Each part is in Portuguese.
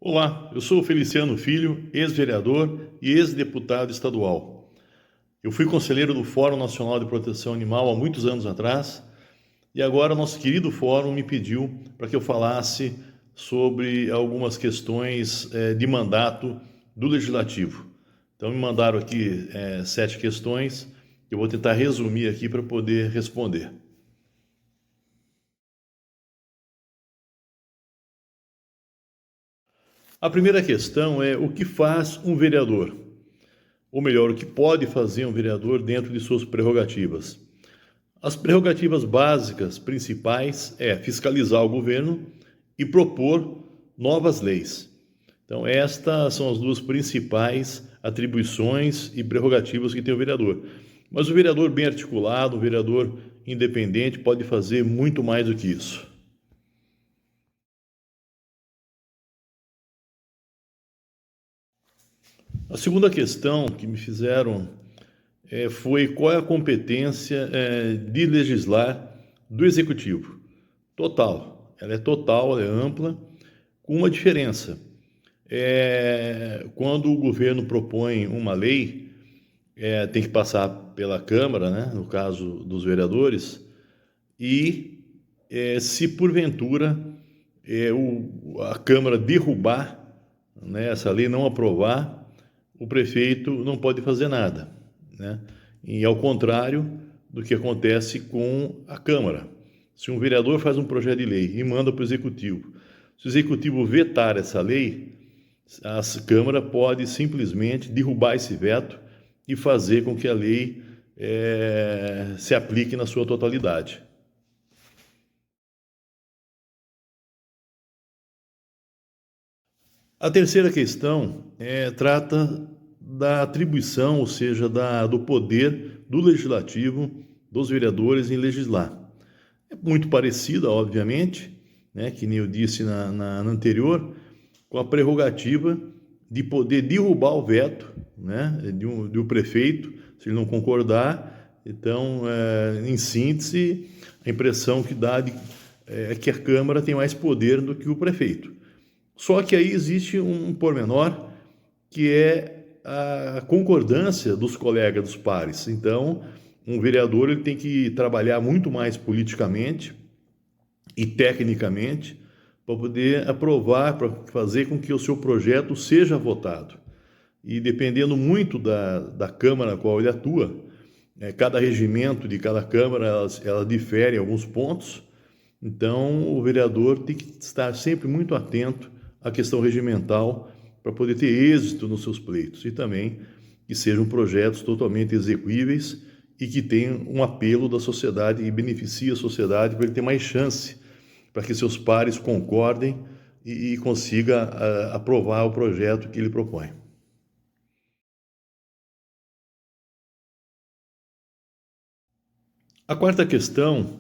Olá, eu sou o Feliciano Filho, ex-vereador e ex-deputado estadual. Eu fui conselheiro do Fórum Nacional de Proteção Animal há muitos anos atrás e agora nosso querido fórum me pediu para que eu falasse sobre algumas questões de mandato do Legislativo. Então me mandaram aqui 7 questões que eu vou tentar resumir aqui para poder responder. A primeira questão é: o que faz um vereador? Ou melhor, o que pode fazer um vereador dentro de suas prerrogativas? As prerrogativas básicas principais é fiscalizar o governo e propor novas leis. Então, estas são as duas principais atribuições e prerrogativas que tem o vereador. Mas o vereador bem articulado, o vereador independente, pode fazer muito mais do que isso. A segunda questão que me fizeram foi: qual é a competência de legislar do Executivo? Total. Ela é total, ela é ampla, com uma diferença. Quando o governo propõe uma lei, tem que passar pela Câmara, né, no caso dos vereadores, e se porventura a Câmara derrubar, né, essa lei, não aprovar, o prefeito não pode fazer nada, né? E ao contrário do que acontece com a Câmara. Se um vereador faz um projeto de lei e manda para o Executivo, se o Executivo vetar essa lei, a Câmara pode simplesmente derrubar esse veto e fazer com que a lei se aplique na sua totalidade. A terceira questão trata da atribuição, ou seja, do poder do legislativo, dos vereadores em legislar. É muito parecida, obviamente, né, que nem eu disse na anterior, com a prerrogativa de poder derrubar o veto, né, de um prefeito, se ele não concordar. Então, em síntese, a impressão que dá é que a Câmara tem mais poder do que o prefeito. Só que aí existe um pormenor, que é a concordância dos colegas, dos pares. Então, um vereador ele tem que trabalhar muito mais politicamente e tecnicamente para poder aprovar, para fazer com que o seu projeto seja votado. E dependendo muito da Câmara na qual ele atua, cada regimento de cada Câmara ela difere em alguns pontos. Então, o vereador tem que estar sempre muito atento à questão regimental para poder ter êxito nos seus pleitos e também que sejam projetos totalmente execuíveis e que tenham um apelo da sociedade e beneficie a sociedade para ele ter mais chance, para que seus pares concordem e consiga aprovar o projeto que ele propõe. A quarta questão,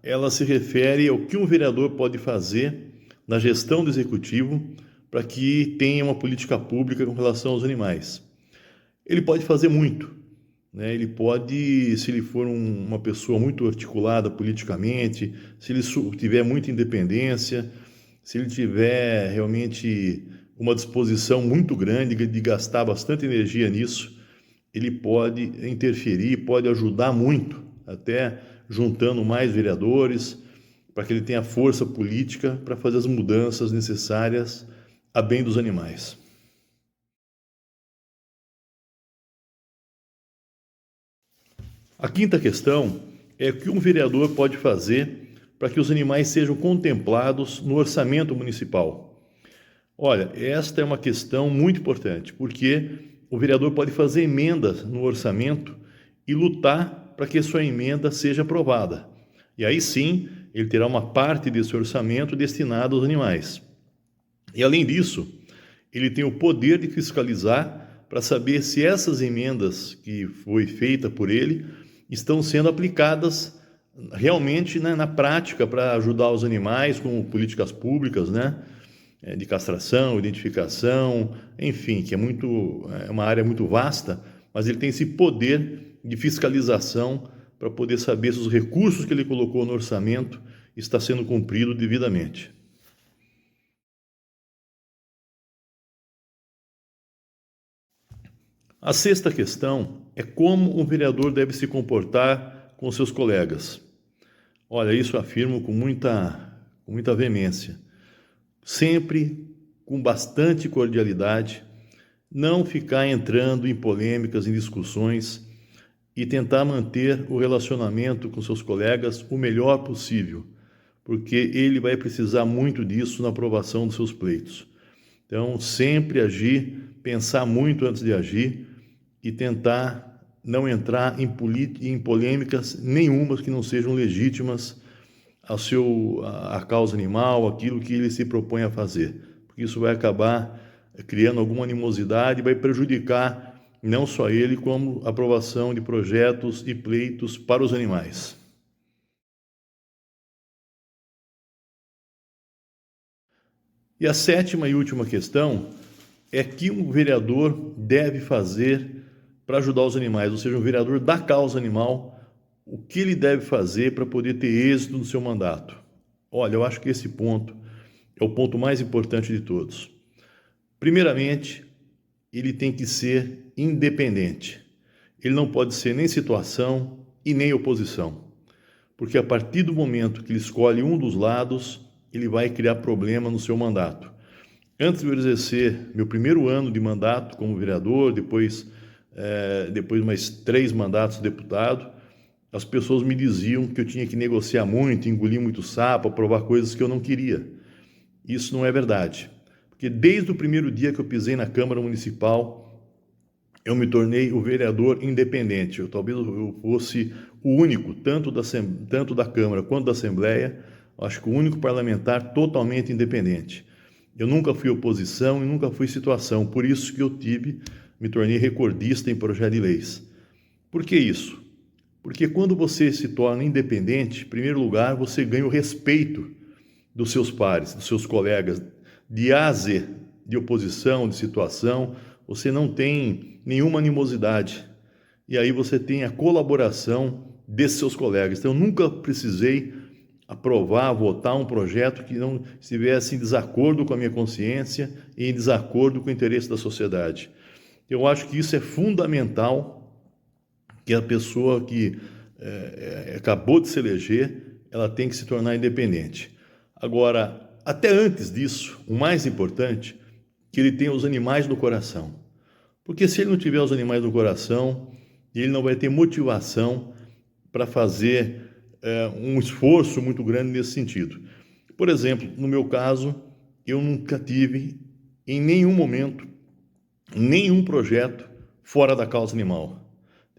ela se refere ao que um vereador pode fazer na gestão do executivo para que tenha uma política pública com relação aos animais. Ele pode fazer muito, né? Ele pode, se ele for uma pessoa muito articulada politicamente, se ele tiver muita independência, se ele tiver realmente uma disposição muito grande de gastar bastante energia nisso, ele pode interferir, pode ajudar muito, até juntando mais vereadores, para que ele tenha força política para fazer as mudanças necessárias a bem dos animais. A quinta questão é: o que um vereador pode fazer para que os animais sejam contemplados no orçamento municipal? Olha, esta é uma questão muito importante, porque o vereador pode fazer emendas no orçamento e lutar para que a sua emenda seja aprovada. E aí sim, ele terá uma parte desse orçamento destinada aos animais. E além disso, ele tem o poder de fiscalizar para saber se essas emendas que foi feita por ele estão sendo aplicadas realmente, né, na prática para ajudar os animais com políticas públicas, né, de castração, identificação, enfim, que é uma área muito vasta, mas ele tem esse poder de fiscalização para poder saber se os recursos que ele colocou no orçamento está sendo cumprido devidamente. A sexta questão é como um vereador deve se comportar com seus colegas. Olha, isso eu afirmo com muita veemência. Sempre com bastante cordialidade, não ficar entrando em polêmicas, em discussões e tentar manter o relacionamento com seus colegas o melhor possível, porque ele vai precisar muito disso na aprovação dos seus pleitos. Então, sempre agir, pensar muito antes de agir e tentar não entrar em polêmicas nenhumas que não sejam legítimas a causa animal, aquilo que ele se propõe a fazer, porque isso vai acabar criando alguma animosidade, vai prejudicar não só ele, como a aprovação de projetos e pleitos para os animais. E a sétima e última questão é que um vereador deve fazer para ajudar os animais, ou seja, um vereador da causa animal, o que ele deve fazer para poder ter êxito no seu mandato. Olha, eu acho que esse ponto é o ponto mais importante de todos. Primeiramente, ele tem que ser independente. Ele não pode ser nem situação e nem oposição, porque a partir do momento que ele escolhe um dos lados, ele vai criar problema no seu mandato. Antes de eu exercer meu primeiro ano de mandato como vereador, depois mais 3 mandatos de deputado, as pessoas me diziam que eu tinha que negociar muito, engolir muito sapo, aprovar coisas que eu não queria. Isso não é verdade, porque desde o primeiro dia que eu pisei na Câmara Municipal, eu me tornei o vereador independente. Talvez eu fosse o único, tanto da Câmara quanto da Assembleia, acho que o único parlamentar totalmente independente. Eu nunca fui oposição e nunca fui situação, por isso que me tornei recordista em projeto de leis. Por que isso? Porque quando você se torna independente, em primeiro lugar, você ganha o respeito dos seus pares, dos seus colegas, de A a Z, de oposição, de situação, você não tem nenhuma animosidade. E aí você tem a colaboração desses seus colegas. Então, eu nunca precisei aprovar, votar um projeto que não estivesse em desacordo com a minha consciência e em desacordo com o interesse da sociedade. Eu acho que isso é fundamental, que a pessoa que acabou de se eleger, ela tem que se tornar independente. Agora, até antes disso, o mais importante, que ele tenha os animais no coração. Porque se ele não tiver os animais no coração, ele não vai ter motivação para fazer um esforço muito grande nesse sentido. Por exemplo, no meu caso, eu nunca tive, em nenhum momento, nenhum projeto fora da causa animal.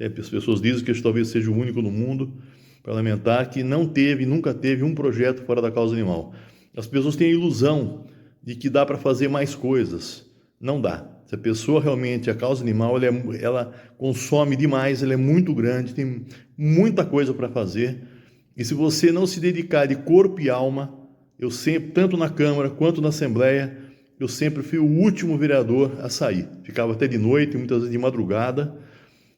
As pessoas dizem que eu talvez seja o único no mundo parlamentar que nunca teve um projeto fora da causa animal. As pessoas têm a ilusão de que dá para fazer mais coisas. Não dá. Se a pessoa realmente, a causa animal, ela consome demais, ela é muito grande, tem muita coisa para fazer. E se você não se dedicar de corpo e alma, eu sempre, tanto na Câmara quanto na Assembleia, eu sempre fui o último vereador a sair. Ficava até de noite, muitas vezes de madrugada,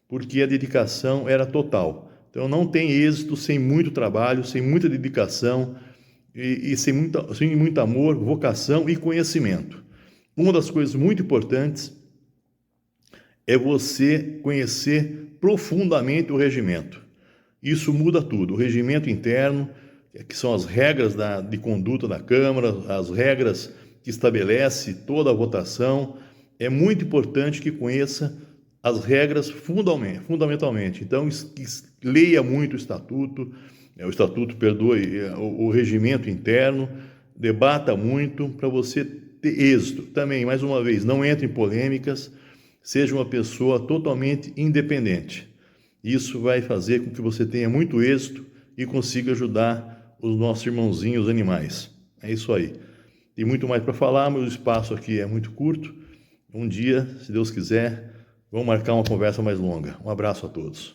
porque a dedicação era total. Então não tem êxito sem muito trabalho, sem muita dedicação e sem muito amor, vocação e conhecimento. Uma das coisas muito importantes é você conhecer profundamente o regimento. Isso muda tudo. O regimento interno, que são as regras de conduta da Câmara, as regras que estabelece toda a votação, é muito importante que conheça as regras fundamentalmente. Então, leia muito o estatuto, o regimento interno, debata muito para você ter êxito. Também, mais uma vez, não entre em polêmicas, seja uma pessoa totalmente independente. Isso vai fazer com que você tenha muito êxito e consiga ajudar os nossos irmãozinhos animais. É isso aí. Tem muito mais para falar, mas o espaço aqui é muito curto. Um dia, se Deus quiser, vamos marcar uma conversa mais longa. Um abraço a todos.